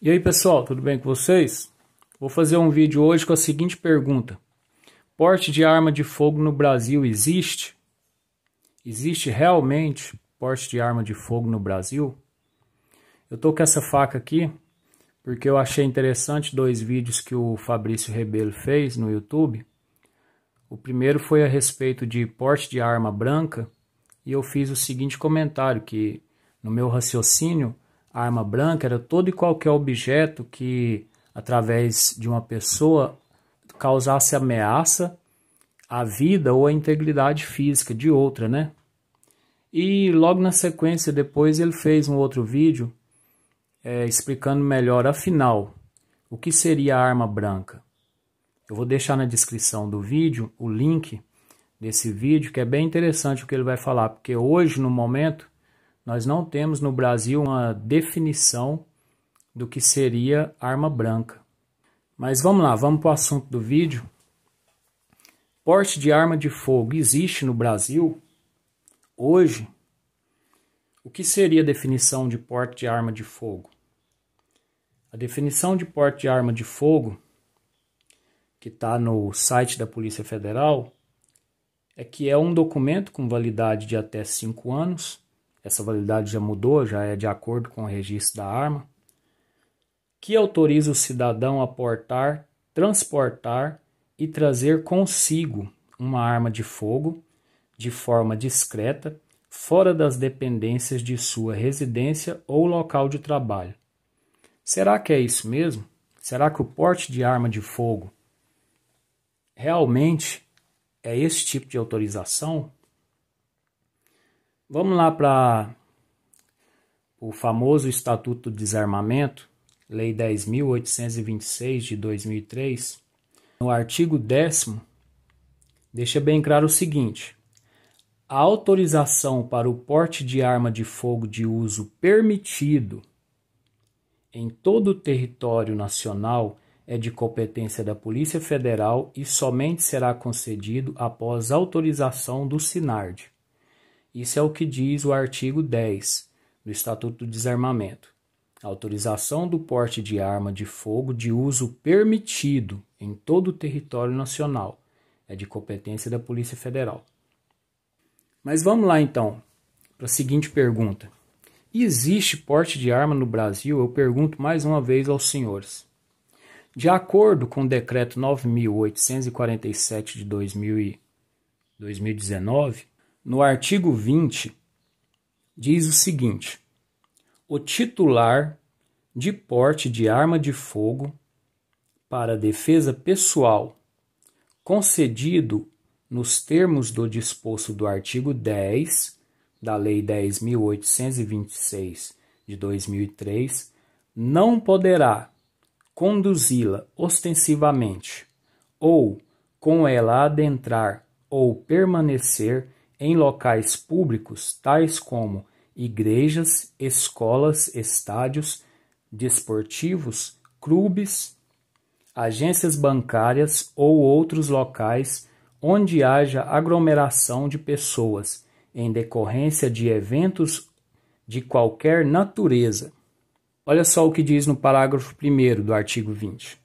E aí pessoal, tudo bem com vocês? Vou fazer um vídeo hoje com a seguinte pergunta: porte de arma de fogo no Brasil existe? Existe realmente porte de arma de fogo no Brasil? Eu tô com essa faca aqui porque eu achei interessante dois vídeos que o Fabrício Rebelo fez no YouTube. O primeiro foi a respeito de porte de arma branca e eu fiz o seguinte comentário, que no meu raciocínio a arma branca era todo e qualquer objeto que, através de uma pessoa, causasse ameaça à vida ou à integridade física de outra, né? E logo na sequência, depois, ele fez um outro vídeo explicando melhor, afinal, o que seria a arma branca. Eu vou deixar na descrição do vídeo o link desse vídeo, que é bem interessante o que ele vai falar, porque hoje, no momento, nós não temos no Brasil uma definição do que seria arma branca. Mas vamos lá, vamos para o assunto do vídeo. Porte de arma de fogo existe no Brasil? Hoje, o que seria a definição de porte de arma de fogo? A definição de porte de arma de fogo, que está no site da Polícia Federal, é que é um documento com validade de até 5 anos, essa validade já mudou, já é de acordo com o registro da arma, que autoriza o cidadão a portar, transportar e trazer consigo uma arma de fogo de forma discreta, fora das dependências de sua residência ou local de trabalho. Será que é isso mesmo? Será que o porte de arma de fogo realmente é esse tipo de autorização? Vamos lá para o famoso Estatuto do Desarmamento, Lei 10.826 de 2003. No artigo 10º, deixa bem claro o seguinte: a autorização para o porte de arma de fogo de uso permitido em todo o território nacional é de competência da Polícia Federal e somente será concedido após autorização do SINARD. Isso é o que diz o artigo 10 do Estatuto do Desarmamento. A autorização do porte de arma de fogo de uso permitido em todo o território nacional é de competência da Polícia Federal. Mas vamos lá então para a seguinte pergunta: existe porte de arma no Brasil? Eu pergunto mais uma vez aos senhores. De acordo com o decreto 9.847 de 2019, no artigo 20, diz o seguinte: o titular de porte de arma de fogo para defesa pessoal, concedido nos termos do disposto do artigo 10 da Lei 10.826 de 2003, não poderá conduzi-la ostensivamente ou com ela adentrar ou permanecer em locais públicos tais como igrejas, escolas, estádios desportivos, clubes, agências bancárias ou outros locais onde haja aglomeração de pessoas em decorrência de eventos de qualquer natureza. Olha só o que diz no parágrafo 1º do artigo 20.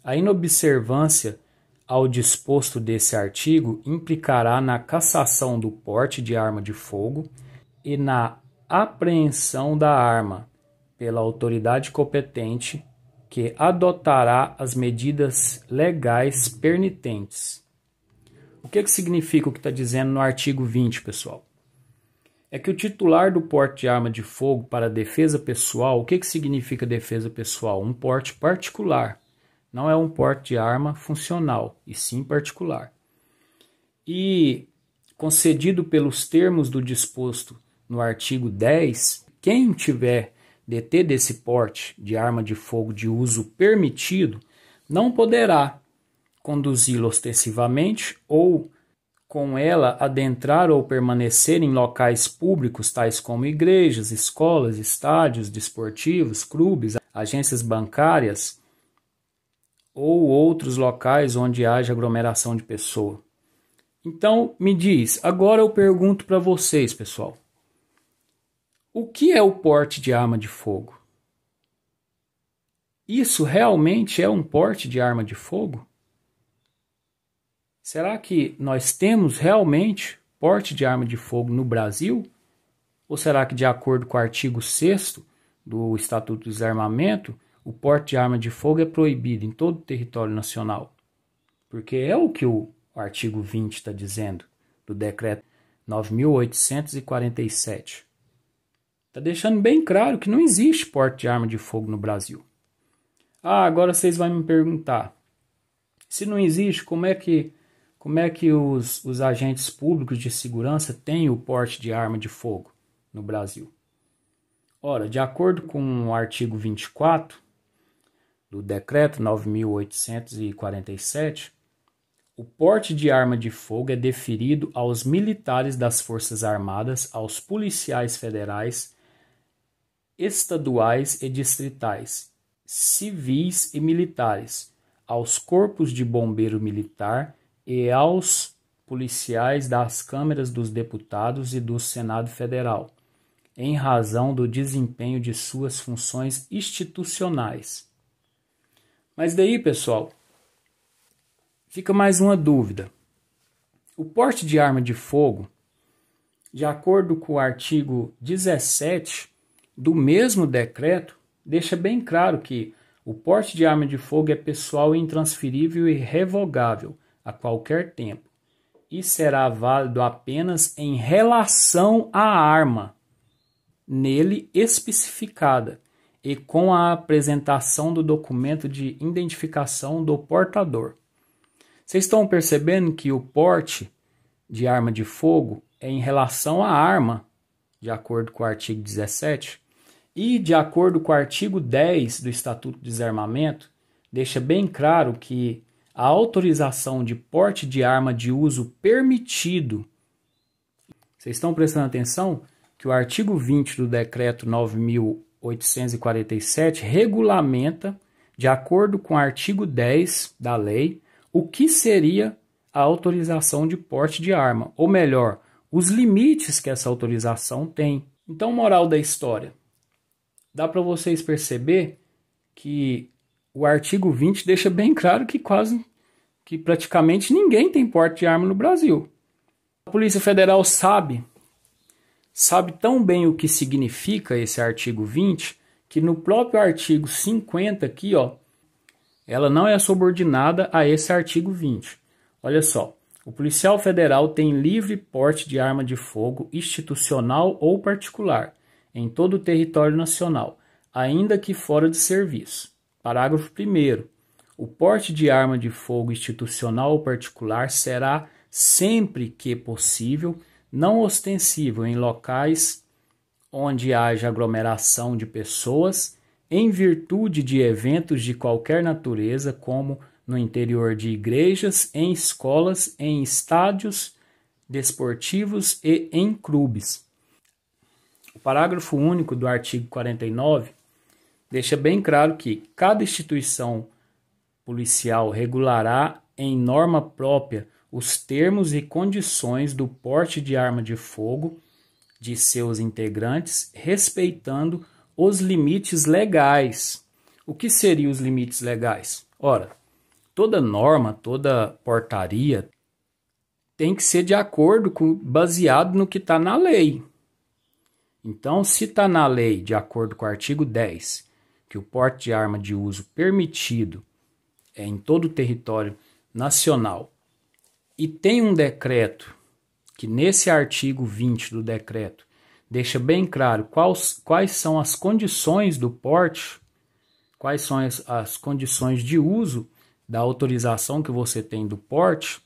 A inobservância ao disposto desse artigo implicará na cassação do porte de arma de fogo e na apreensão da arma pela autoridade competente, que adotará as medidas legais pertinentes. O que significa o que está dizendo no artigo 20, pessoal? É que o titular do porte de arma de fogo para defesa pessoal, o que significa defesa pessoal? Um porte particular. Não é um porte de arma funcional, e sim particular. E concedido pelos termos do disposto no artigo 10, quem tiver deter desse porte de arma de fogo de uso permitido não poderá conduzi-la ostensivamente ou com ela adentrar ou permanecer em locais públicos tais como igrejas, escolas, estádios desportivos, clubes, agências bancárias ou outros locais onde haja aglomeração de pessoas. Então, me diz, agora eu pergunto para vocês, pessoal: o que é o porte de arma de fogo? Isso realmente é um porte de arma de fogo? Será que nós temos realmente porte de arma de fogo no Brasil? Ou será que, de acordo com o artigo 6º do Estatuto do Desarmamento, o porte de arma de fogo é proibido em todo o território nacional? Porque é o que o artigo 20 está dizendo, do Decreto 9.847. Está deixando bem claro que não existe porte de arma de fogo no Brasil. Ah, agora vocês vão me perguntar, se não existe, como é que os agentes públicos de segurança têm o porte de arma de fogo no Brasil? Ora, de acordo com o artigo 24 do Decreto 9.847, o porte de arma de fogo é deferido aos militares das Forças Armadas, aos policiais federais, estaduais e distritais, civis e militares, aos corpos de bombeiro militar e aos policiais das câmaras dos deputados e do Senado Federal, em razão do desempenho de suas funções institucionais. Mas daí, pessoal, fica mais uma dúvida. O porte de arma de fogo, de acordo com o artigo 17 do mesmo decreto, deixa bem claro que o porte de arma de fogo é pessoal, intransferível e revogável a qualquer tempo e será válido apenas em relação à arma nele especificada e com a apresentação do documento de identificação do portador. Vocês estão percebendo que o porte de arma de fogo é em relação à arma, de acordo com o artigo 17, e de acordo com o artigo 10 do Estatuto do Desarmamento, deixa bem claro que a autorização de porte de arma de uso permitido, vocês estão prestando atenção que o artigo 20 do Decreto 9.847 regulamenta, de acordo com o artigo 10 da lei, o que seria a autorização de porte de arma, ou melhor, os limites que essa autorização tem. Então, moral da história, dá para vocês perceber que o artigo 20 deixa bem claro que praticamente ninguém tem porte de arma no Brasil. A Polícia Federal sabe tão bem o que significa esse artigo 20, que no próprio artigo 50 aqui, ó, ela não é subordinada a esse artigo 20. Olha só, o policial federal tem livre porte de arma de fogo institucional ou particular em todo o território nacional, ainda que fora de serviço. Parágrafo 1º. O porte de arma de fogo institucional ou particular será, sempre que possível, não ostensivo em locais onde haja aglomeração de pessoas, em virtude de eventos de qualquer natureza, como no interior de igrejas, em escolas, em estádios desportivos e em clubes. O parágrafo único do artigo 49 deixa bem claro que cada instituição policial regulará em norma própria os termos e condições do porte de arma de fogo de seus integrantes, respeitando os limites legais. O que seriam os limites legais? Ora, toda norma, toda portaria tem que ser de acordo com, baseado no que está na lei. Então, se está na lei, de acordo com o artigo 10, que o porte de arma de uso permitido é em todo o território nacional, e tem um decreto que nesse artigo 20 do decreto deixa bem claro quais são as condições do porte, quais são as condições de uso da autorização que você tem do porte,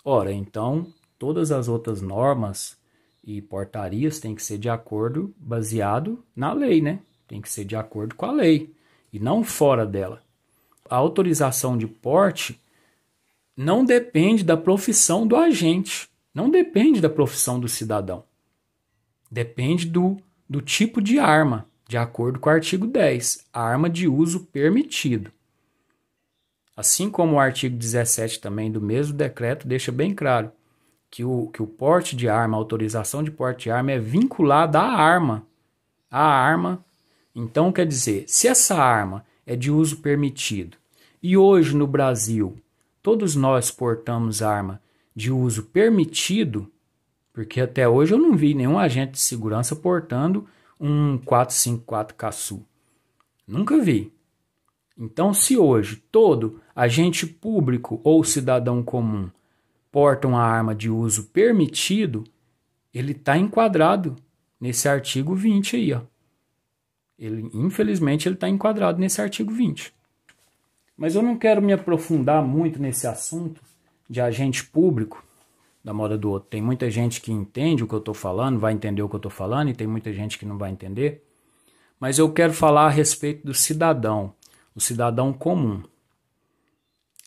ora, então todas as outras normas e portarias têm que ser de acordo, baseado na lei, né? Tem que ser de acordo com a lei e não fora dela. A autorização de porte não depende da profissão do agente, não depende da profissão do cidadão. Depende do tipo de arma, de acordo com o artigo 10, arma de uso permitido. Assim como o artigo 17 também do mesmo decreto deixa bem claro que o porte de arma, a autorização de porte de arma é vinculada à arma. A arma, então quer dizer, se essa arma é de uso permitido. E hoje no Brasil, todos nós portamos arma de uso permitido, porque até hoje eu não vi nenhum agente de segurança portando um 454 Caçu. Nunca vi. Então, se hoje todo agente público ou cidadão comum porta uma arma de uso permitido, ele está enquadrado nesse artigo 20 aí, ó. Infelizmente, ele está enquadrado nesse artigo 20. Mas eu não quero me aprofundar muito nesse assunto de agente público da moda do outro. Tem muita gente que entende o que eu estou falando, vai entender o que eu estou falando, e tem muita gente que não vai entender. Mas eu quero falar a respeito do cidadão, o cidadão comum.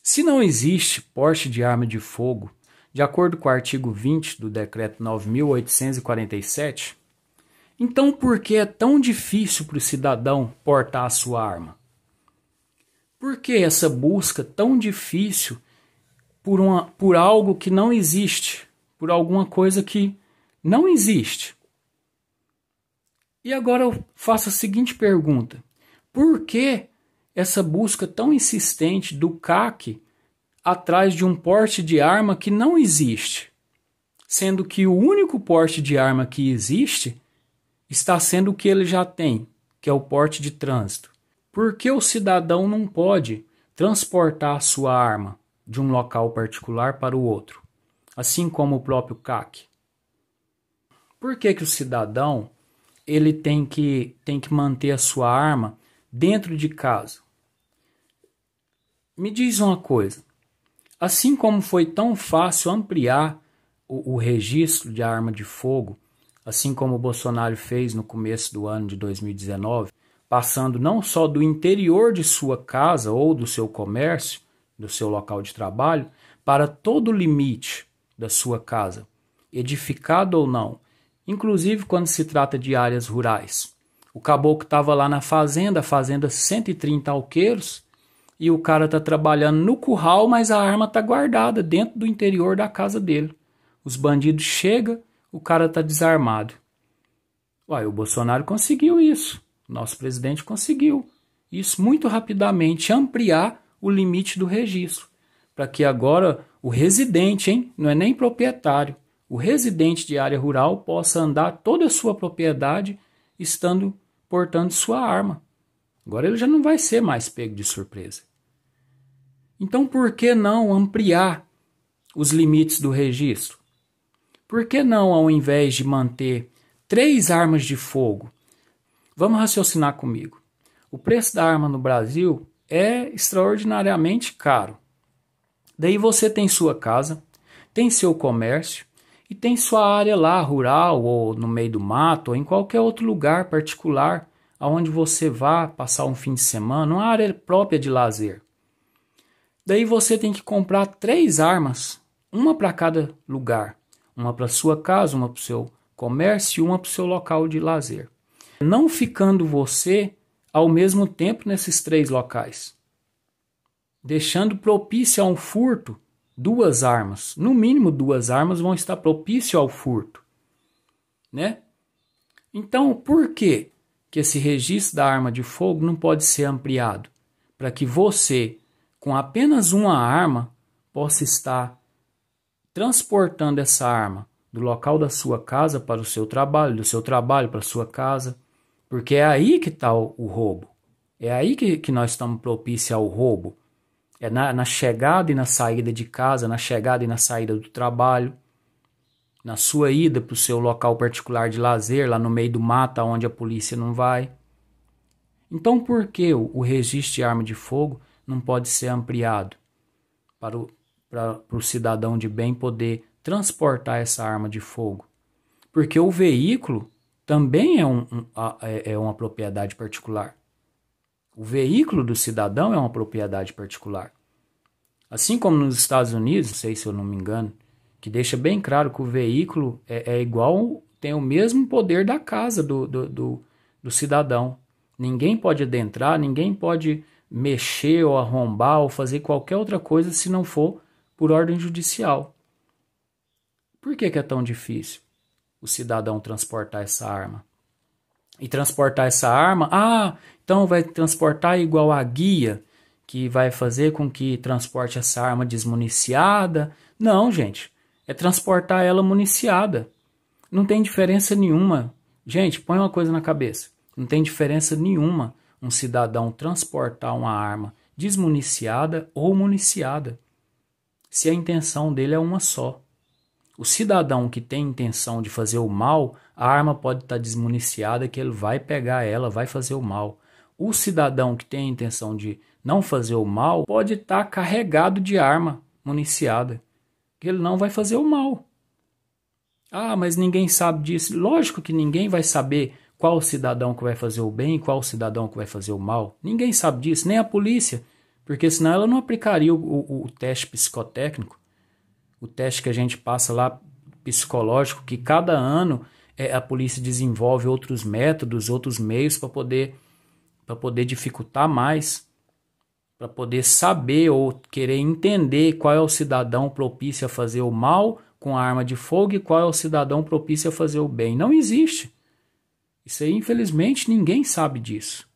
Se não existe porte de arma de fogo, de acordo com o artigo 20 do Decreto 9.847, então por que é tão difícil para o cidadão portar a sua arma? Por que essa busca tão difícil por algo que não existe, por alguma coisa que não existe? E agora eu faço a seguinte pergunta: por que essa busca tão insistente do CAC atrás de um porte de arma que não existe, sendo que o único porte de arma que existe está sendo o que ele já tem, que é o porte de trânsito? Por que o cidadão não pode transportar a sua arma de um local particular para o outro, assim como o próprio CAC? Por que o cidadão ele tem que manter a sua arma dentro de casa? Me diz uma coisa, assim como foi tão fácil ampliar o registro de arma de fogo, assim como o Bolsonaro fez no começo do ano de 2019, passando não só do interior de sua casa ou do seu comércio, do seu local de trabalho, para todo o limite da sua casa, edificado ou não, inclusive quando se trata de áreas rurais. O caboclo estava lá na fazenda, a fazenda 130 alqueiros, e o cara está trabalhando no curral, mas a arma está guardada dentro do interior da casa dele. Os bandidos chegam, o cara está desarmado. Uai, o Bolsonaro conseguiu isso. Nosso presidente conseguiu isso muito rapidamente, ampliar o limite do registro, para que agora o residente, não é nem proprietário, o residente de área rural possa andar toda a sua propriedade portando sua arma. Agora ele já não vai ser mais pego de surpresa. Então por que não ampliar os limites do registro? Por que não, ao invés de manter 3 armas de fogo? Vamos raciocinar comigo. O preço da arma no Brasil é extraordinariamente caro. Daí você tem sua casa, tem seu comércio e tem sua área lá, rural ou no meio do mato ou em qualquer outro lugar particular aonde você vá passar um fim de semana, uma área própria de lazer. Daí você tem que comprar 3 armas, uma para cada lugar. Uma para sua casa, uma para o seu comércio e uma para o seu local de lazer. Não ficando você ao mesmo tempo nesses 3 locais. Deixando propício a um furto 2 armas. No mínimo 2 armas vão estar propício ao furto, né? Então, por que esse registro da arma de fogo não pode ser ampliado? Para que você, com apenas uma arma, possa estar transportando essa arma do local da sua casa para o seu trabalho, do seu trabalho para a sua casa, porque é aí que está o roubo. É aí que nós estamos propícios ao roubo. É na chegada e na saída de casa, na chegada e na saída do trabalho, na sua ida para o seu local particular de lazer, lá no meio do mato, onde a polícia não vai. Então por que o registro de arma de fogo não pode ser ampliado para o cidadão de bem poder transportar essa arma de fogo? Porque o veículo também é uma propriedade particular. O veículo do cidadão é uma propriedade particular. Assim como nos Estados Unidos, não sei se eu não me engano, que deixa bem claro que o veículo é igual, tem o mesmo poder da casa do cidadão. Ninguém pode adentrar, ninguém pode mexer ou arrombar ou fazer qualquer outra coisa se não for por ordem judicial. Por que é tão difícil o cidadão transportar essa arma? e transportar essa arma. Ah, então vai transportar igual a guia, que vai fazer com que transporte essa arma desmuniciada. Não, gente, é transportar ela municiada. Não tem diferença nenhuma. Gente, põe uma coisa na cabeça. Não tem diferença nenhuma um cidadão transportar uma arma desmuniciada ou municiada, se a intenção dele é uma só. O cidadão que tem intenção de fazer o mal, a arma pode estar desmuniciada, que ele vai pegar ela, vai fazer o mal. O cidadão que tem a intenção de não fazer o mal, pode estar carregado de arma municiada, que ele não vai fazer o mal. Ah, mas ninguém sabe disso. Lógico que ninguém vai saber qual cidadão que vai fazer o bem e qual cidadão que vai fazer o mal. Ninguém sabe disso, nem a polícia, porque senão ela não aplicaria o teste psicotécnico, o teste que a gente passa lá, psicológico, que cada ano a polícia desenvolve outros métodos, outros meios para poder dificultar mais, para poder saber ou querer entender qual é o cidadão propício a fazer o mal com a arma de fogo e qual é o cidadão propício a fazer o bem. Não existe. Isso aí, infelizmente, ninguém sabe disso.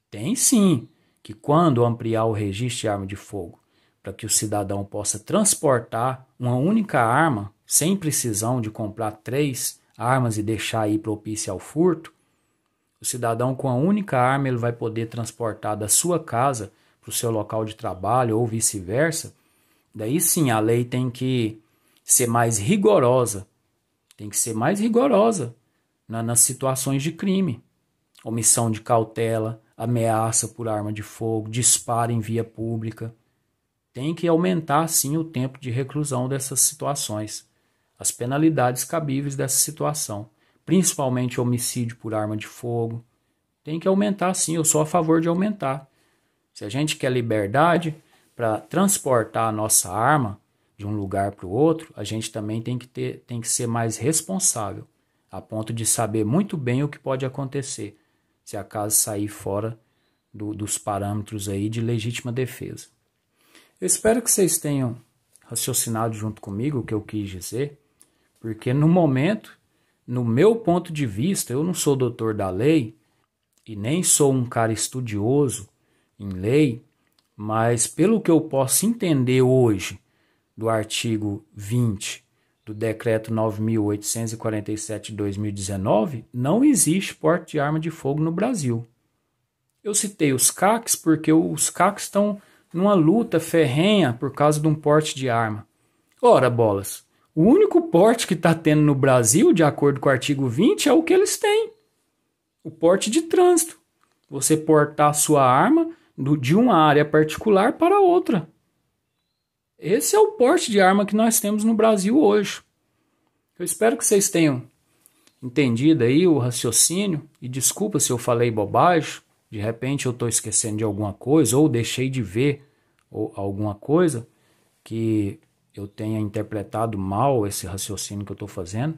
Tem sim, que quando ampliar o registro de arma de fogo, para que o cidadão possa transportar uma única arma, sem precisão de comprar 3 armas e deixar aí propícia ao furto, o cidadão com a única arma ele vai poder transportar da sua casa para o seu local de trabalho ou vice-versa. Daí sim a lei tem que ser mais rigorosa, nas situações de crime, omissão de cautela, ameaça por arma de fogo, disparo em via pública. Tem que aumentar sim o tempo de reclusão dessas situações, as penalidades cabíveis dessa situação, principalmente homicídio por arma de fogo. Tem que aumentar sim, eu sou a favor de aumentar. Se a gente quer liberdade para transportar a nossa arma de um lugar para o outro, a gente também tem que ser mais responsável, a ponto de saber muito bem o que pode acontecer se a casa sair fora dos parâmetros aí de legítima defesa. Eu espero que vocês tenham raciocinado junto comigo o que eu quis dizer, porque no momento, no meu ponto de vista, eu não sou doutor da lei e nem sou um cara estudioso em lei, mas pelo que eu posso entender hoje do artigo 20 do decreto 9.847 de 2019, não existe porte de arma de fogo no Brasil. Eu citei os CACs porque os CACs estão numa luta ferrenha por causa de um porte de arma. Ora, bolas, o único porte que está tendo no Brasil, de acordo com o artigo 20, é o que eles têm. O porte de trânsito. Você portar a sua arma de uma área particular para outra. Esse é o porte de arma que nós temos no Brasil hoje. Eu espero que vocês tenham entendido aí o raciocínio. E desculpa se eu falei bobagem. De repente eu estou esquecendo de alguma coisa ou deixei de ver alguma coisa que eu tenha interpretado mal esse raciocínio que eu estou fazendo.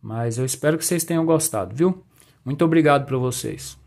Mas eu espero que vocês tenham gostado, viu? Muito obrigado para vocês.